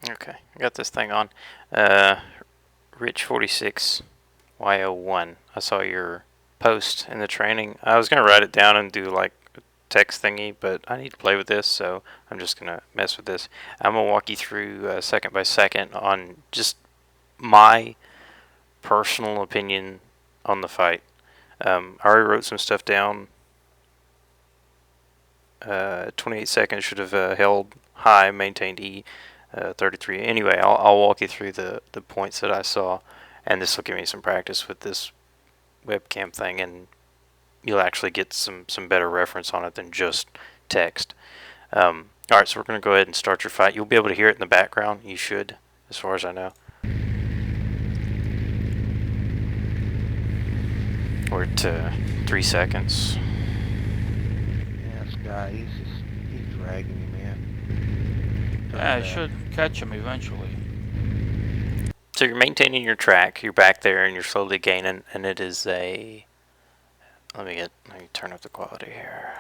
Okay, I got this thing on. Rich46yo 1. I saw your post in the training. I was gonna write it down and do like a text thingy, but I need to play with this, so I'm just gonna mess with this. I'm gonna walk you through second by second on just my personal opinion on the fight. I already wrote some stuff down. 28 seconds should have held high, maintained E. 33. Anyway, I'll walk you through the points that I saw, and this will give me some practice with this webcam thing, and you'll actually get some better reference on it than just text. Alright, so we're going to go ahead and start your fight. You'll be able to hear it in the background. You should, as far as I know. We're at 3 seconds. Yeah, this guy, he's dragging me, man. Yeah, I should catch him eventually. So you're maintaining your track. You're back there, and you're slowly gaining. And it is a. Let me turn up the quality here.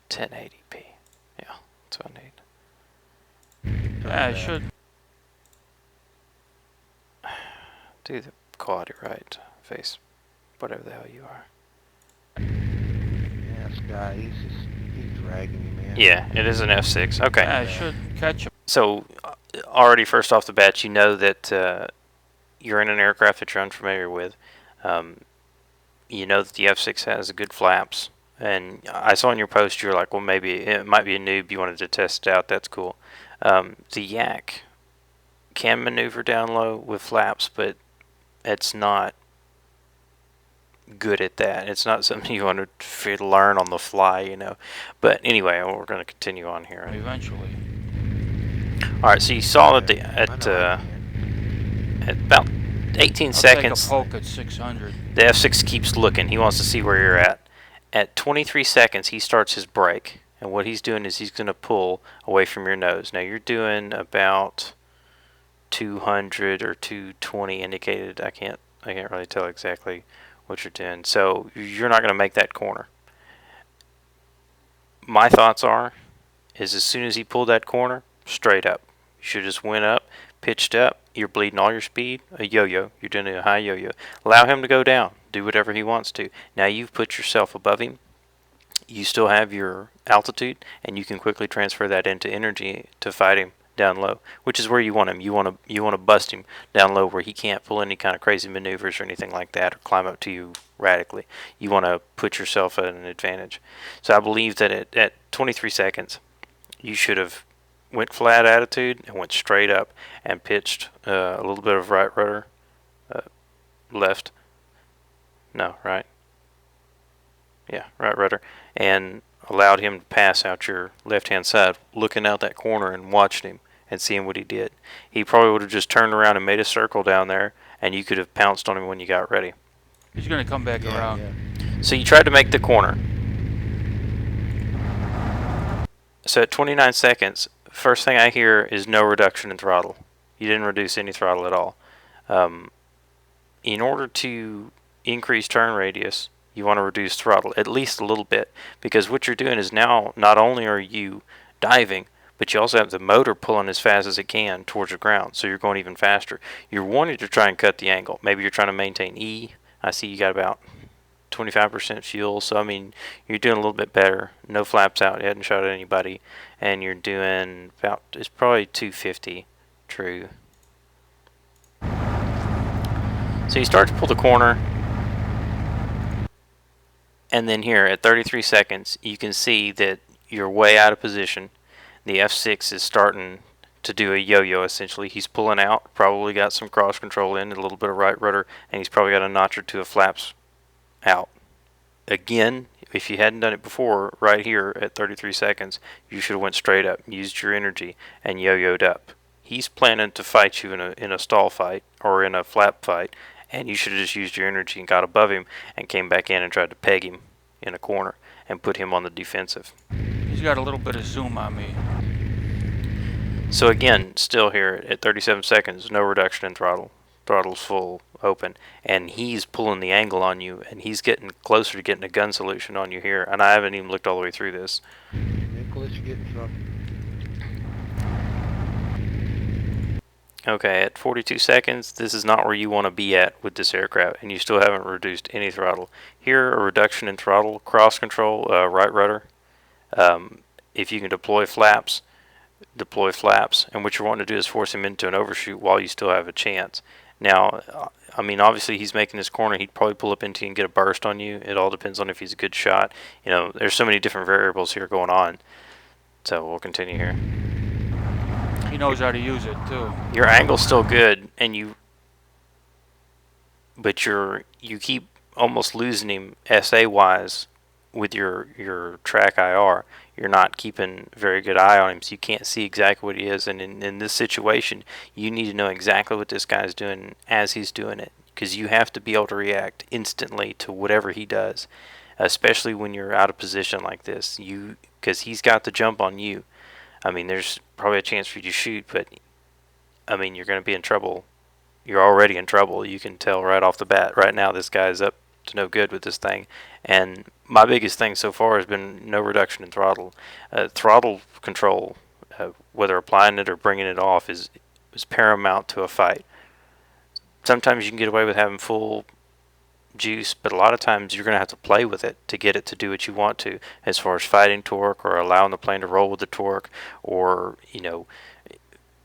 1080p. Yeah, that's what I need. Yeah, I should. Do the quality right. Face, whatever the hell you are. Yeah, this guy, he's dragging me, man. Yeah, it is an F6. Okay. Yeah, I should catch him. So, already first off the bat, you know that you're in an aircraft that you're unfamiliar with. You know that the F6 has good flaps. And I saw in your post you're like, well, maybe it might be a noob. You wanted to test it out. That's cool. The Yak can maneuver down low with flaps, but it's not good at that. It's not something you want to learn on the fly, you know. But anyway, we're going to continue on here. Eventually. All right, so you saw that at about 18 seconds, take a poke at 600. the F6 keeps looking. He wants to see where you're at. At 23 seconds, he starts his brake, and what he's doing is he's going to pull away from your nose. Now you're doing about 200 or 220 indicated. I can't really tell exactly what you're doing. So you're not going to make that corner. My thoughts is as soon as he pulled that corner, straight up. You should just went up, pitched up. You're bleeding all your speed. A yo-yo. You're doing a high yo-yo. Allow him to go down. Do whatever he wants to. Now you've put yourself above him. You still have your altitude, and you can quickly transfer that into energy to fight him down low, which is where you want him. You want to bust him down low where he can't pull any kind of crazy maneuvers or anything like that, or climb up to you radically. You want to put yourself at an advantage. So I believe that at 23 seconds, you should have went flat attitude and went straight up and pitched a little bit of right rudder, left. No, right. Yeah, right rudder, and allowed him to pass out your left-hand side, looking out that corner and watching him and seeing what he did. He probably would have just turned around and made a circle down there, and you could have pounced on him when you got ready. He's going to come back around. Yeah. So you tried to make the corner. So at 29 seconds, first thing I hear is no reduction in throttle. You didn't reduce any throttle at all. In order to increase turn radius, you want to reduce throttle at least a little bit, because what you're doing is now not only are you diving, but you also have the motor pulling as fast as it can towards the ground, so you're going even faster. You're wanting to try and cut the angle. Maybe you're trying to maintain E. I see you got about 25% fuel, so I mean you're doing a little bit better. No flaps out, you hadn't shot at anybody, and you're doing about, it's probably 250 true. So you start to pull the corner, and then here at 33 seconds you can see that you're way out of position. The F6 is starting to do a yo-yo essentially. He's pulling out, probably got some cross control in, a little bit of right rudder, and he's probably got a notch or two of flaps out. Again, if you hadn't done it before, right here at 33 seconds, you should have went straight up, used your energy, and yo-yoed up. He's planning to fight you in a stall fight or in a flap fight, and you should have just used your energy and got above him and came back in and tried to peg him in a corner and put him on the defensive. He's got a little bit of zoom on me. So again, still here at 37 seconds, no reduction in throttle. Throttle's full open, and he's pulling the angle on you, and he's getting closer to getting a gun solution on you here, and I haven't even looked all the way through this. Nicholas, you get in trouble. Okay, at 42 seconds, this is not where you want to be at with this aircraft, and you still haven't reduced any throttle. Here, a reduction in throttle, cross control, right rudder. If you can deploy flaps, and what you're wanting to do is force him into an overshoot while you still have a chance. Now, I mean, obviously he's making this corner. He'd probably pull up into you and get a burst on you. It all depends on if he's a good shot. You know, there's so many different variables here going on. So we'll continue here. He knows how to use it too. Your angle's still good, but you keep almost losing him SA wise with your track IR. You're not keeping very good eye on him, so you can't see exactly what he is. And in this situation, you need to know exactly what this guy's doing as he's doing it, because you have to be able to react instantly to whatever he does, especially when you're out of position like this. Because he's got the jump on you. I mean, there's probably a chance for you to shoot, but I mean, you're going to be in trouble. You're already in trouble. You can tell right off the bat. Right now, this guy's up to no good with this thing. And my biggest thing so far has been no reduction in throttle. Throttle control, whether applying it or bringing it off, is paramount to a fight. Sometimes you can get away with having full juice, but a lot of times you're going to have to play with it to get it to do what you want to, as far as fighting torque or allowing the plane to roll with the torque, or, you know,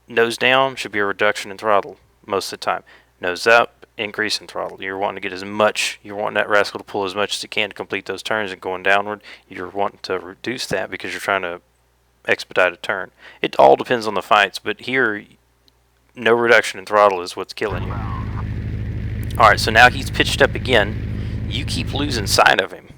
nose down should be a reduction in throttle most of the time. Nose up, increase in throttle. You're wanting to get as much, you're wanting that rascal to pull as much as it can to complete those turns, and going downward, you're wanting to reduce that because you're trying to expedite a turn. It all depends on the fights, but here, no reduction in throttle is what's killing you. Alright, so now he's pitched up again. You keep losing sight of him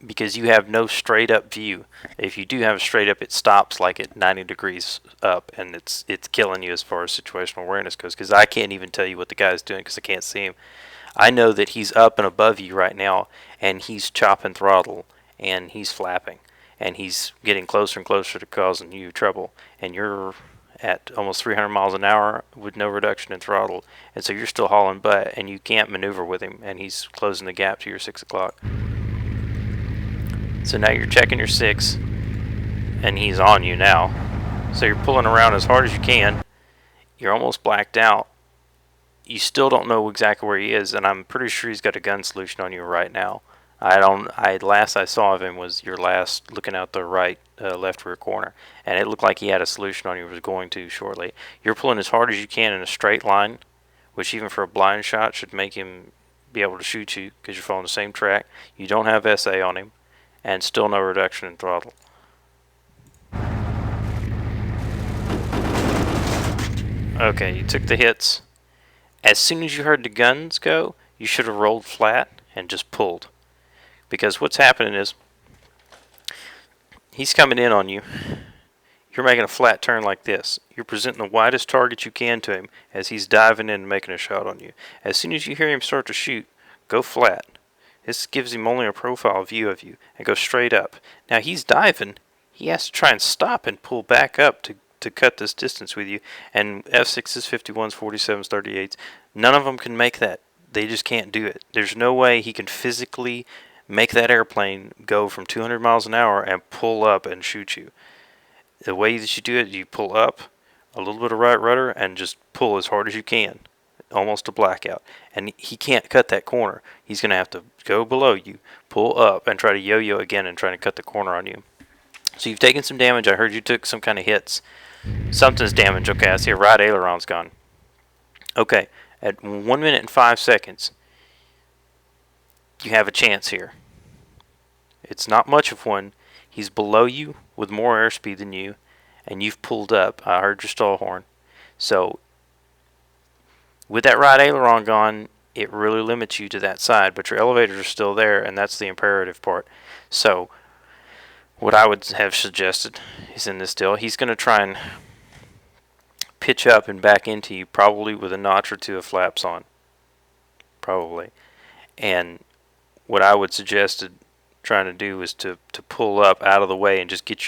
because you have no straight up view. If you do have a straight up, it stops like at 90 degrees up, and it's killing you as far as situational awareness goes, because I can't even tell you what the guy's doing because I can't see him. I know that he's up and above you right now, and he's chopping throttle, and he's flapping, and he's getting closer and closer to causing you trouble, and you're at almost 300 miles an hour with no reduction in throttle, and so you're still hauling butt, and you can't maneuver with him, and he's closing the gap to your 6 o'clock. So now you're checking your 6, and he's on you now. So you're pulling around as hard as you can. You're almost blacked out. You still don't know exactly where he is, and I'm pretty sure he's got a gun solution on you right now. Last I saw of him was your last looking out the right, left rear corner, and it looked like he had a solution on you, was going to shortly. You're pulling as hard as you can in a straight line, which even for a blind shot should make him be able to shoot you because you're following the same track. You don't have SA on him, and still no reduction in throttle. Okay, you took the hits. As soon as you heard the guns go, you should have rolled flat and just pulled. Because what's happening is, he's coming in on you. You're making a flat turn like this. You're presenting the widest target you can to him as he's diving in and making a shot on you. As soon as you hear him start to shoot, go flat. This gives him only a profile view of you, and go straight up. Now he's diving. He has to try and stop and pull back up to cut this distance with you. And F6s, 51s, 47s, 38s, none of them can make that. They just can't do it. There's no way he can physically make that airplane go from 200 miles an hour and pull up and shoot you. The way that you do it, you pull up, a little bit of right rudder, and just pull as hard as you can, almost a blackout. And he can't cut that corner. He's going to have to go below you, pull up, and try to yo-yo again and try to cut the corner on you. So you've taken some damage. I heard you took some kind of hits. Something's damaged. Okay, I see a right aileron's gone. Okay, at 1 minute and 5 seconds, you have a chance here. It's not much of one. He's below you with more airspeed than you, and you've pulled up. I heard your stall horn. So with that right aileron gone, it really limits you to that side, but your elevators are still there, and that's the imperative part. So what I would have suggested is, in this deal, he's going to try and pitch up and back into you, probably with a notch or two of flaps on. Probably. And what I would suggest trying to do is to pull up out of the way and just get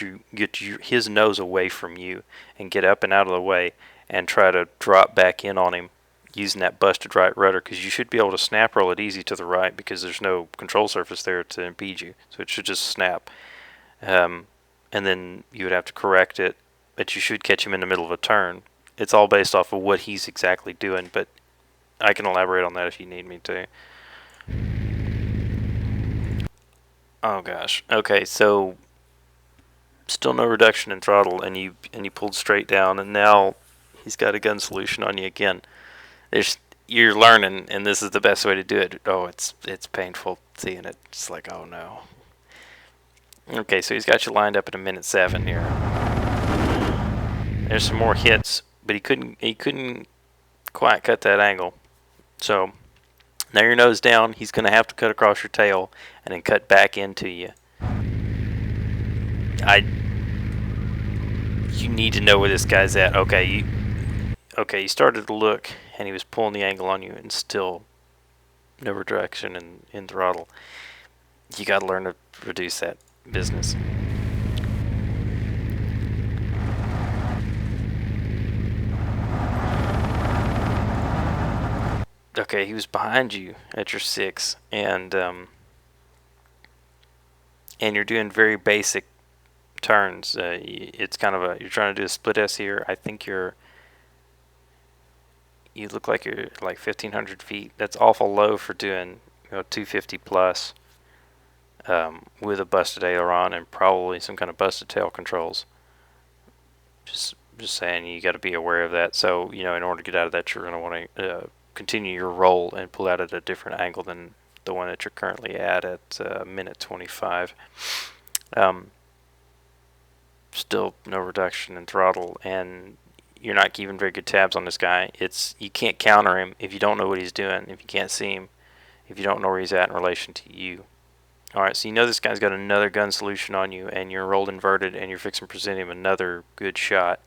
his nose away from you, and get up and out of the way and try to drop back in on him using that busted right rudder, because you should be able to snap roll it easy to the right because there's no control surface there to impede you, so it should just snap. And then you would have to correct it, but you should catch him in the middle of a turn it's all based off of what he's exactly doing, but I can elaborate on that if you need me to. Oh gosh. Okay, so still no reduction in throttle, and you pulled straight down, and now he's got a gun solution on you again. You're learning, and this is the best way to do it. Oh, it's painful seeing it. It's like, oh no. Okay, so he's got you lined up at a minute 7 here. There's some more hits, but he couldn't quite cut that angle. So now your nose down, he's going to have to cut across your tail and then cut back into you. You need to know where this guy's at. Okay, you started to look, and he was pulling the angle on you, and still no reduction in throttle. You got to learn to reduce that business. Okay, he was behind you at your 6, and you're doing very basic turns. It's kind of you're trying to do a split S here. I think you look like you're like 1,500 feet. That's awful low for doing 250 plus with a busted aileron and probably some kind of busted tail controls. Just saying, you got to be aware of that. So in order to get out of that, you're going to want to continue your roll and pull out at a different angle than the one that you're currently at minute 25. Still no reduction in throttle, and you're not keeping very good tabs on this guy. You can't counter him if you don't know what he's doing, if you can't see him, if you don't know where he's at in relation to you. Alright, so this guy's got another gun solution on you, and you're rolled inverted, and you're fixing to present him another good shot.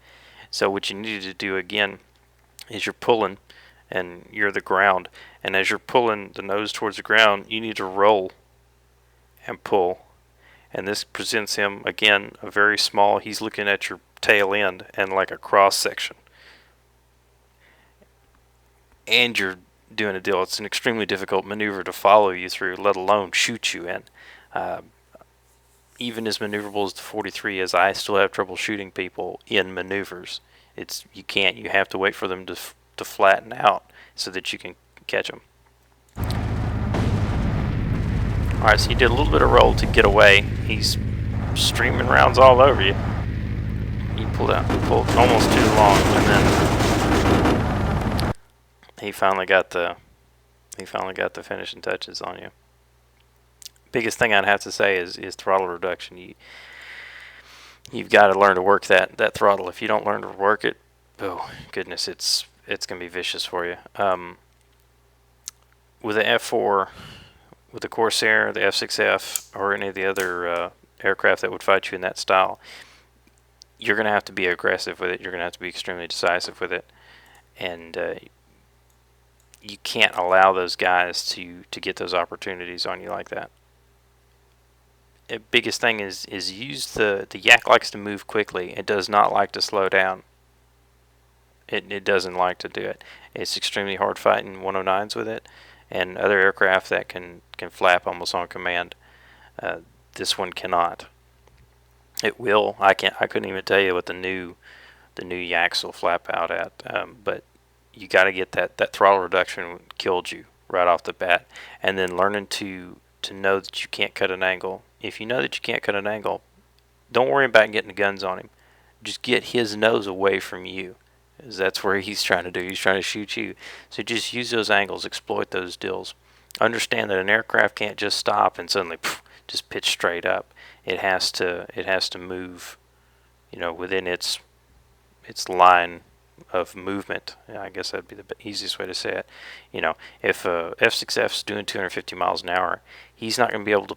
So what you need to do again is you're pulling, and you're the ground, and as you're pulling the nose towards the ground, you need to roll and pull. And this presents him, again, a very small, he's looking at your tail end and like a cross section. And you're doing a deal. It's an extremely difficult maneuver to follow you through, let alone shoot you in. Even as maneuverable as the 43 is, I still have trouble shooting people in maneuvers. You can't. You have to wait for them to flatten out so that you can catch them. Alright, so you did a little bit of roll to get away. He's streaming rounds all over you. You pulled almost too long, and then he finally got the finishing touches on you. Biggest thing I'd have to say is throttle reduction. You've got to learn to work that throttle. If you don't learn to work it, oh goodness, it's gonna be vicious for you. With the F4, with the Corsair, the F6F, or any of the other aircraft that would fight you in that style, you're gonna have to be aggressive with it. You're gonna have to be extremely decisive with it, and you can't allow those guys to get those opportunities on you like that. The biggest thing is use the yak likes to move quickly. It does not like to slow down. It doesn't like to do it. It's extremely hard fighting 109s with it, and other aircraft that can flap almost on command. This one cannot. It will. I couldn't even tell you what the new yaks will flap out at. But you got to get that throttle reduction killed you right off the bat, and then learning to know that you can't cut an angle. If you know that you can't cut an angle, don't worry about getting the guns on him. Just get his nose away from you, because that's where he's trying to do. He's trying to shoot you. So just use those angles, exploit those deals. Understand that an aircraft can't just stop and suddenly just pitch straight up. It has to move, within its line of movement. I guess that'd be the easiest way to say it. If F6F's doing 250 miles an hour, he's not going to be able to,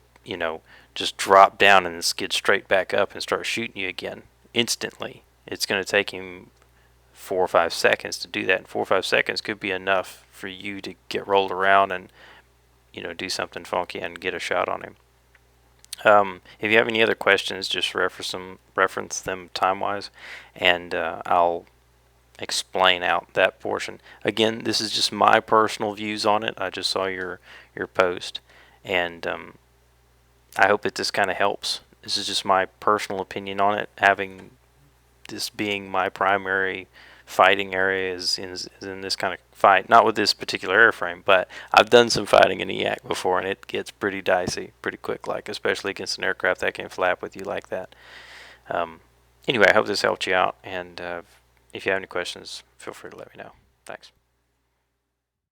just drop down and then skid straight back up and start shooting you again instantly. It's going to take him 4 or 5 seconds to do that, and 4 or 5 seconds could be enough for you to get rolled around and do something funky and get a shot on him. If you have any other questions, just reference them time-wise, and I'll explain out that portion. Again, this is just my personal views on it. I just saw your post, and I hope that this kind of helps. This is just my personal opinion on it, having this being my primary fighting area is in this kind of fight. Not with this particular airframe, but I've done some fighting in EAC before, and it gets pretty dicey pretty quick, like especially against an aircraft that can flap with you like that. Anyway, I hope this helped you out, and if you have any questions, feel free to let me know. Thanks.